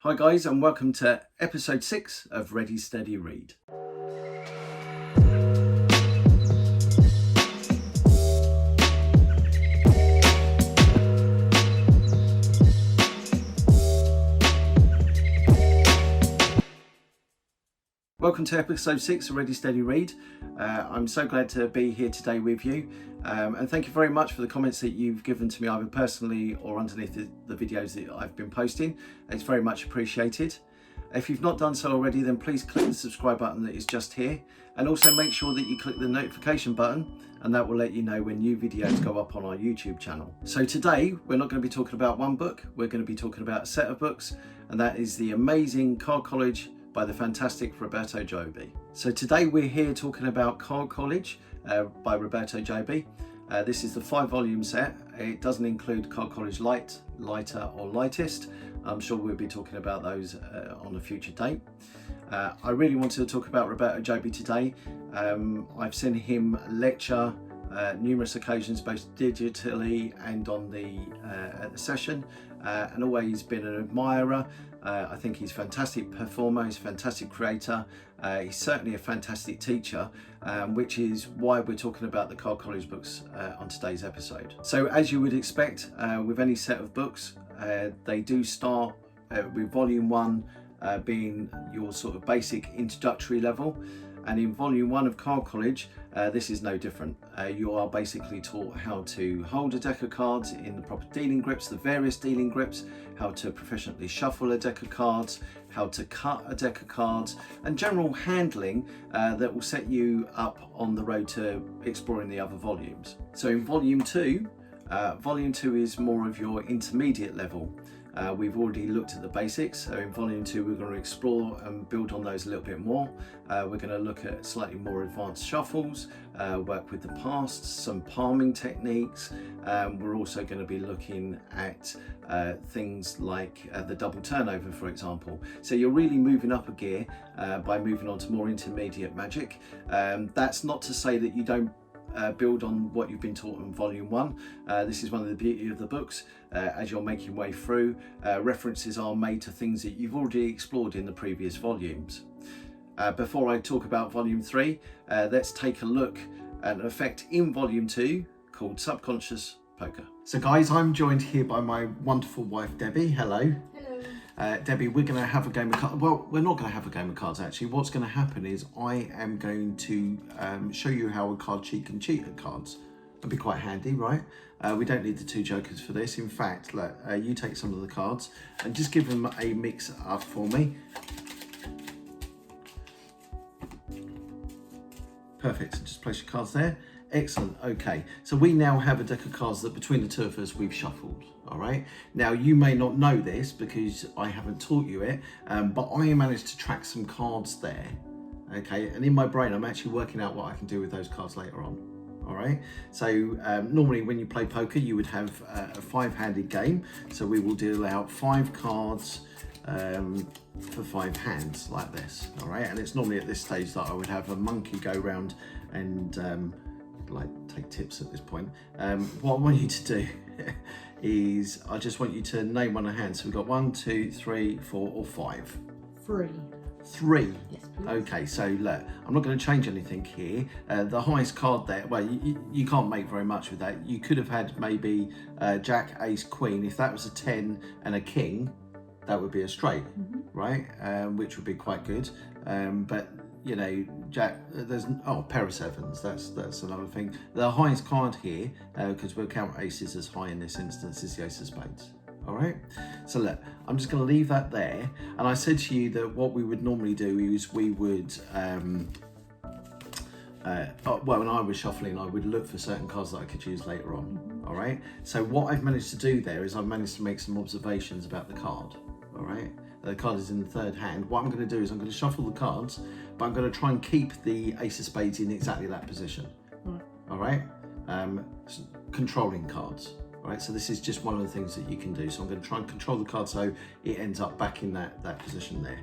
Hi guys, and welcome to episode 6 of Ready Steady Read. Welcome to episode 6 of Ready Steady Read. I'm so glad to be here today with you, and thank you very much for the comments that you've given to me either personally or underneath the videos that I've been posting. It's very much appreciated. If you've not done so already, then please click the subscribe button that is just here, and also make sure that you click the notification button, and that will let you know when new videos go up on our YouTube channel. So today we're not going to be talking about one book, we're going to be talking about a set of books, and that is The Amazing Card College by the fantastic Roberto Joby. So today we're here talking about Card College by Roberto Joby. This is the 5-volume set. It doesn't include Card College Light, Lighter or Lightest. I'm sure we'll be talking about those on a future date. I really wanted to talk about Roberto Joby today. I've seen him lecture numerous occasions, both digitally and on at the session, and always been an admirer. I think he's a fantastic performer, he's a fantastic creator, he's certainly a fantastic teacher, which is why we're talking about the Card College books on today's episode. So as you would expect with any set of books, they do start with volume 1 being your sort of basic introductory level, and in volume 1 of Card College this is no different. You are basically taught how to hold a deck of cards in the proper dealing grips, the various dealing grips, how to professionally shuffle a deck of cards, how to cut a deck of cards, and general handling that will set you up on the road to exploring the other volumes. So in volume 2 is more of your intermediate level. We've already looked at the basics, so in volume 2 we're going to explore and build on those a little bit more. We're going to look at slightly more advanced shuffles, work with the pasts, some palming techniques. We're also going to be looking at things like the double turnover, for example. So you're really moving up a gear by moving on to more intermediate magic. That's not to say that you don't build on what you've been taught in volume 1. This is one of the beauty of the books. As you're making way through, references are made to things that you've already explored in the previous volumes. Before I talk about volume 3, let's take a look at an effect in volume 2 called subconscious poker. So guys, I'm joined here by my wonderful wife Debbie. Hello. Debbie, we're going to have a game of cards. Well, we're not going to have a game of cards actually. What's going to happen is I am going to show you how a card cheat can cheat at cards. That'd be quite handy, right? We don't need the 2 jokers for this. In fact, look, you take some of the cards and just give them a mix up for me. Perfect, so just place your cards there. Excellent, okay. So we now have a deck of cards that between the 2 of us we've shuffled, all right? Now you may not know this because I haven't taught you it, but I managed to track some cards there, okay? And in my brain, I'm actually working out what I can do with those cards later on, all right? So normally when you play poker, you would have a 5-handed game. So we will deal out 5 cards for 5 hands like this, all right? And it's normally at this stage that I would have a monkey go round and like take tips at this point. What I want you to do is I just want you to name one a hand. So we've got 1, 2, 3, 4 or 5. 3. 3. Yes, please. Okay, so look, I'm not going to change anything here. The highest card there, well, you can't make very much with that. You could have had maybe Jack, Ace, Queen. If that was a 10 and a King, that would be a straight, right? Which would be quite good. But you know, Jack, there's pair of 7s. That's another thing. The highest card here, because we'll count aces as high in this instance, is the Ace of Spades. All right. So look, I'm just going to leave that there. And I said to you that what we would normally do is we would, well, when I was shuffling, I would look for certain cards that I could use later on. All right. So what I've managed to do there is I've managed to make some observations about the card. All right. The card is in the 3rd hand. What I'm going to do is I'm going to shuffle the cards, but I'm going to try and keep the Ace of Spades in exactly that position. All right, controlling cards. All right, so this is just one of the things that you can do. So I'm going to try and control the card so it ends up back in that position there.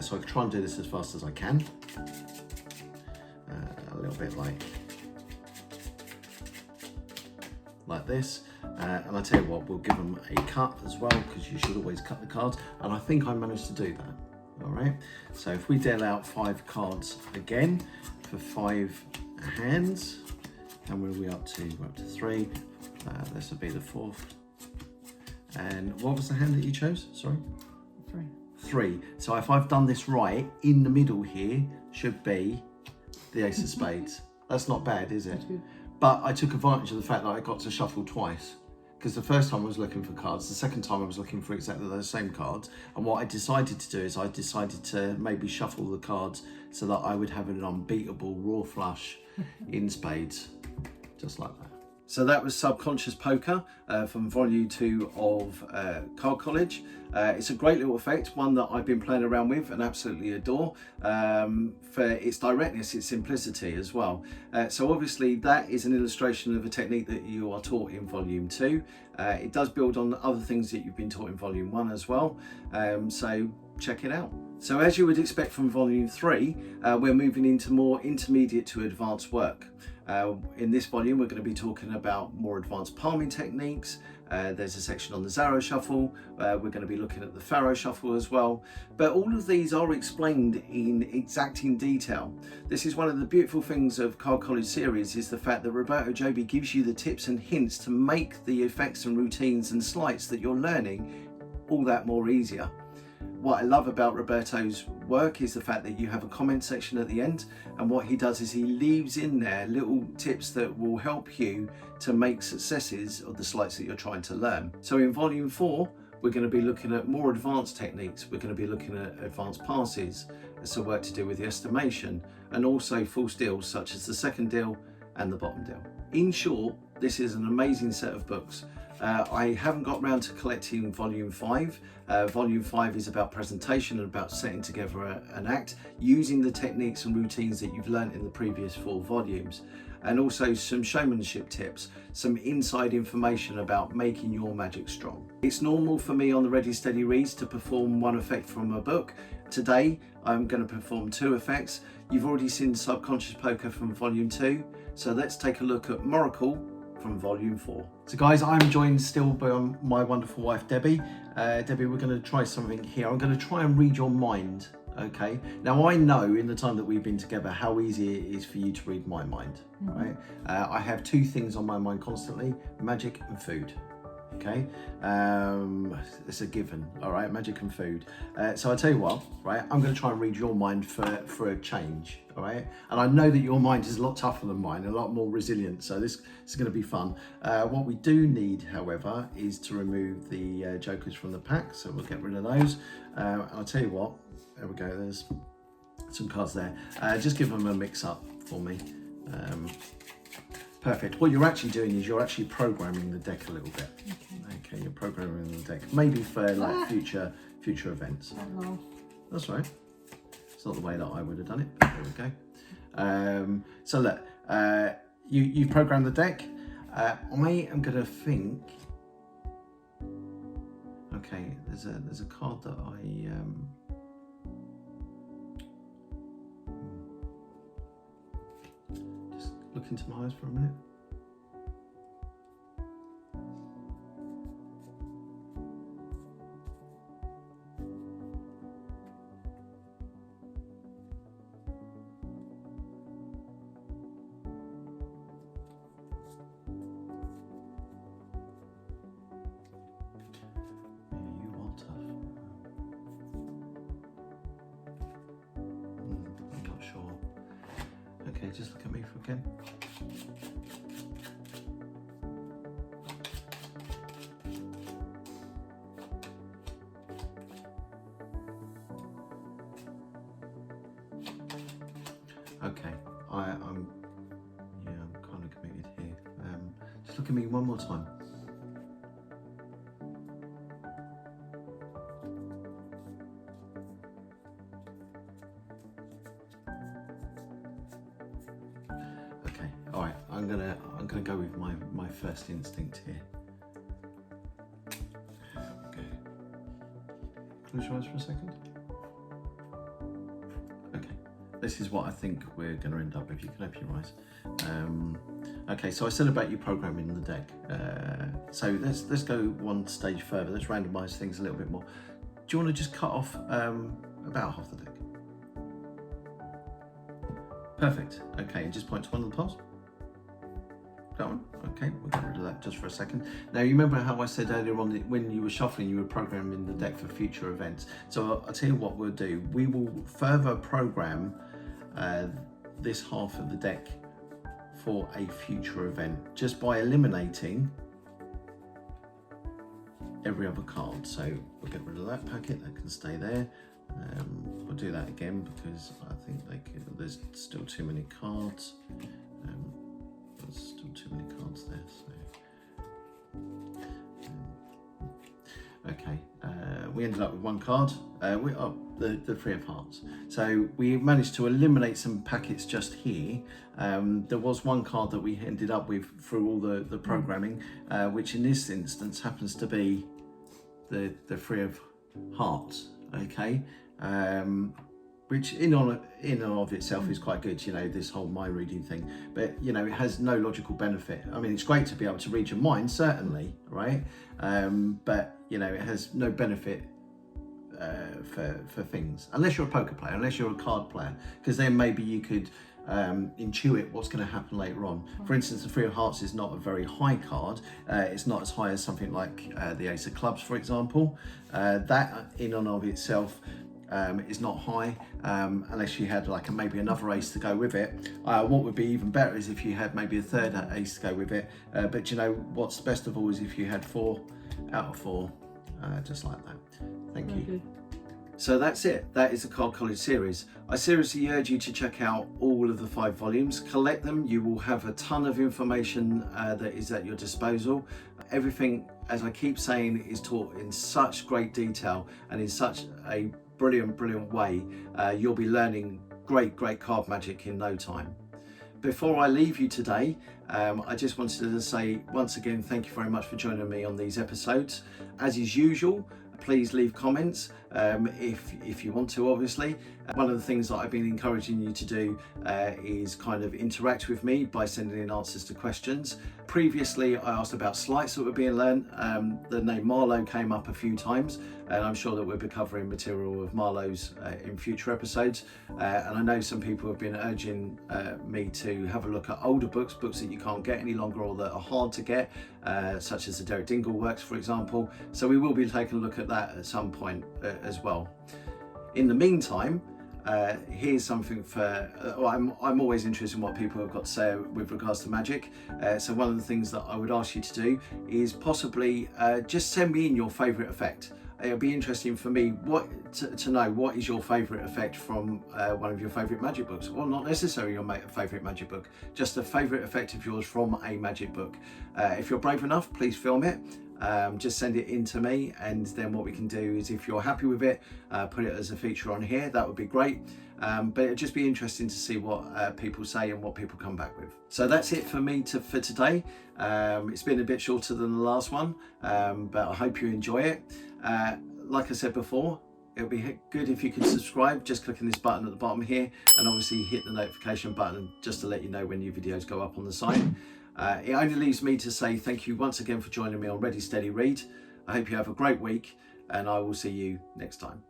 So I can try and do this as fast as I can. A little bit like this. And I tell you what, we'll give them a cut as well, because you should always cut the cards. And I think I managed to do that. All right. So if we deal out 5 cards again for 5 hands, and where are we up to? We're up to 3. This will be the 4th. And what was the hand that you chose? Sorry? 3. So if I've done this right, in the middle here should be the Ace of Spades. That's not bad, is it? But I took advantage of the fact that I got to shuffle twice. Because the first time I was looking for cards, the second time I was looking for exactly those same cards. And what I decided to do is I decided to maybe shuffle the cards so that I would have an unbeatable raw flush in spades, just like that. So that was Subconscious Poker from Volume 2 of Card College. It's a great little effect, one that I've been playing around with and absolutely adore for its directness, its simplicity as well. So obviously that is an illustration of a technique that you are taught in Volume 2. It does build on other things that you've been taught in Volume 1 as well. So check it out. So as you would expect from Volume 3, we're moving into more intermediate to advanced work. In this volume, we're going to be talking about more advanced palming techniques. There's a section on the Zarrow Shuffle. We're going to be looking at the Pharaoh Shuffle as well. But all of these are explained in exacting detail. This is one of the beautiful things of Card College series, is the fact that Roberto Joby gives you the tips and hints to make the effects and routines and sleights that you're learning all that more easier. What I love about Roberto's work is the fact that you have a comment section at the end, and what he does is he leaves in there little tips that will help you to make successes of the sleights that you're trying to learn. So in Volume 4, we're going to be looking at more advanced techniques. We're going to be looking at advanced passes, some work to do with the estimation, and also false deals such as the second deal and the bottom deal. In short, this is an amazing set of books. I haven't got round to collecting Volume 5. Volume 5 is about presentation and about setting together an act using the techniques and routines that you've learnt in the previous 4 volumes, and also some showmanship tips, some inside information about making your magic strong. It's normal for me on the Ready Steady Reads to perform one effect from a book. Today I'm going to perform 2 effects. You've already seen Subconscious Poker from Volume 2, so let's take a look at Moracle from Volume 4. So guys, I'm joined still by my wonderful wife Debbie. Debbie, we're going to try something here. I'm going to try and read your mind, okay? Now I know in the time that we've been together how easy it is for you to read my mind, right? I have 2 things on my mind constantly: magic and food. Okay, it's a given. All right, magic and food. So I tell you what, right? I'm going to try and read your mind for a change. All right, and I know that your mind is a lot tougher than mine, a lot more resilient. So this is going to be fun. What we do need, however, is to remove the jokers from the pack. So we'll get rid of those. I'll tell you what. There we go. There's some cards there. Just give them a mix up for me. Perfect. What you're actually doing is you're actually programming the deck a little bit. Okay, you're programming the deck, maybe for like future events. That's right. It's not the way that I would have done it. There we go. So look, you've programmed the deck. I am going to think. Okay, there's a card that I. Just look into my eyes for a minute. Okay, just look at me for again. Okay, I'm kind of committed here. Just look at me one more time. All right, I'm gonna go with my first instinct here. Okay. Close your eyes for a second. Okay. this is what I think we're going to end up with. You can open your eyes. Okay, so I said about you programming the deck. So let's go one stage further. Let's randomise things a little bit more. Do you want to just cut off about half the deck? Perfect. Okay, and just point to one of the piles. That one. Okay, we'll get rid of that just for a second. Now, you remember how I said earlier on that when you were shuffling, you were programming the deck for future events. So I'll tell you what we'll do. We will further program this half of the deck for a future event just by eliminating every other card. So we'll get rid of that packet, that can stay there. We'll do that again because I think there's still too many cards. There's still too many cards there. So okay, we ended up with one card. The Three of Hearts. So we managed to eliminate some packets just here. There was one card that we ended up with through all the programming, which in this instance happens to be the Three of Hearts. Okay, which in and of itself is quite good, you know, this whole mind reading thing, but you know, it has no logical benefit. I mean, it's great to be able to read your mind, certainly, right? But you know, it has no benefit for things, unless you're a poker player, unless you're a card player, because then maybe you could intuit what's going to happen later on. For instance, the Three of Hearts is not a very high card. It's not as high as something like the Ace of Clubs, for example. That in and of itself is not high, unless you had like maybe another ace to go with it. What would be even better is if you had maybe a third ace to go with it. But you know what's best of all is if you had 4 out of 4, just like that. Thank you. Good. So that's it. That is the Card College series. I seriously urge you to check out all of the 5 volumes. Collect them. You will have a ton of information that is at your disposal. Everything, as I keep saying, is taught in such great detail and in such a brilliant way. You'll be learning great card magic in no time. Before I leave you today, I just wanted to say once again, thank you very much for joining me on these episodes. As is usual, please leave comments if you want to, obviously. One of the things that I've been encouraging you to do is kind of interact with me by sending in answers to questions. Previously, I asked about sleights that were being learned. The name Marlowe came up a few times, and I'm sure that we'll be covering material of Marlowe's in future episodes. And I know some people have been urging me to have a look at older books that you can't get any longer or that are hard to get, such as the Derek Dingle works, for example. So we will be taking a look at that at some point as well. In the meantime, here's something for I'm always interested in what people have got to say with regards to magic, so one of the things that I would ask you to do is possibly just send me in your favourite effect. It'll be interesting for me to know what is your favourite effect from one of your favourite magic books, or not necessarily your favourite magic book, just a favourite effect of yours from a magic book. If you're brave enough, please film it. Just send it in to me, and then what we can do is, if you're happy with it, put it as a feature on here. That would be great. But it'd just be interesting to see what people say and what people come back with. So that's it for me for today. It's been a bit shorter than the last one, but I hope you enjoy it. Like I said before, it would be good if you could subscribe, just clicking this button at the bottom here, and obviously hit the notification button just to let you know when new videos go up on the site. It only leaves me to say thank you once again for joining me on Ready Steady Read. I hope you have a great week, and I will see you next time.